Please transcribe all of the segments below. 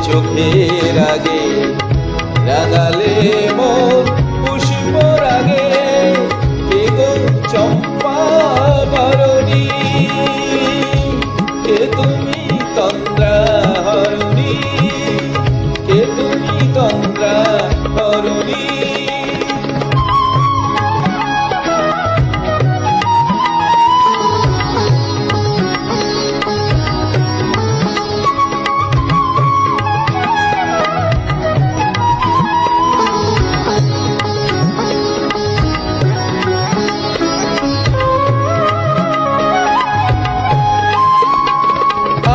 চোখের আগে রাঙালে মন পুষ্প রাগে কে গো চম্পা বরণী কে তুমি তন্দ্রা হরণী কে তুমি তন্দ্রা হরণী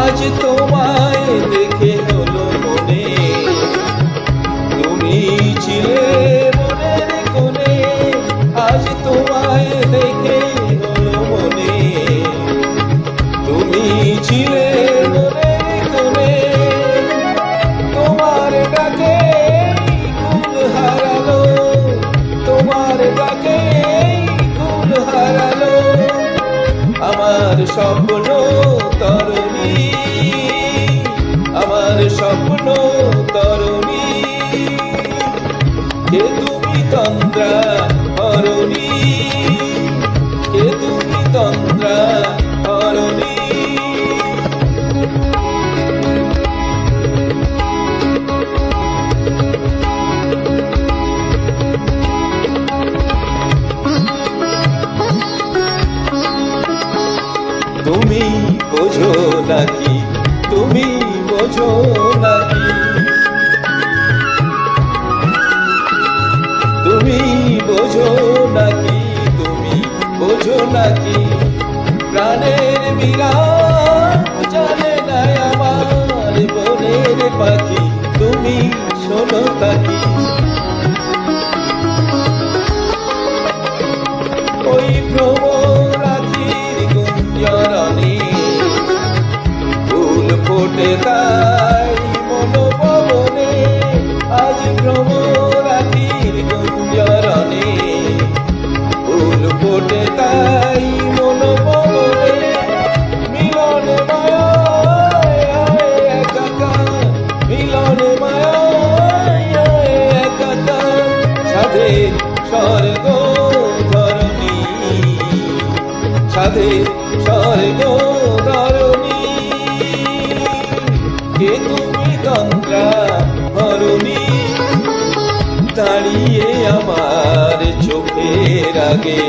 আজ তোমায় দেখে হলো মনে তুমি ছিলে মনের কোণে আজ তোমায় দেখে হলো মনে তুমি ছিলে মনের কোণে তোমার ডাকে কুল হারালো তোমার ডাকে কুল হারালো আমার স্বপ্ন তরুণী আমার স্বপ্ন তরুণী কে তুমি তন্দ্রা হরণী কে তুমি তন্দ্রা হরণী তুমি বোঝো নাকি তুমি বোঝো নাকি তুমি বোঝো নাকি তুমি বোঝো নাকি প্রাণের বিরাট জানে না আমার বনের পাখি তুমি শোনো তাকি ওই ভ্রমরাখির গুঞ্জরণে ফুল ফোটে তাই মনোভবনে আজ ভ্রমরাখির গুঞ্জরণে ফুল ফোটে তাই মনোভবনে মিলন মায়ায় একাকার মিলন মায়ায় একাকার সাধের স্বর্গ ধরণী সাধের স্বর্গ ধরণী কে তুমি তন্দ্রা হরণী দাঁড়িয়ে আমার চোখের আগে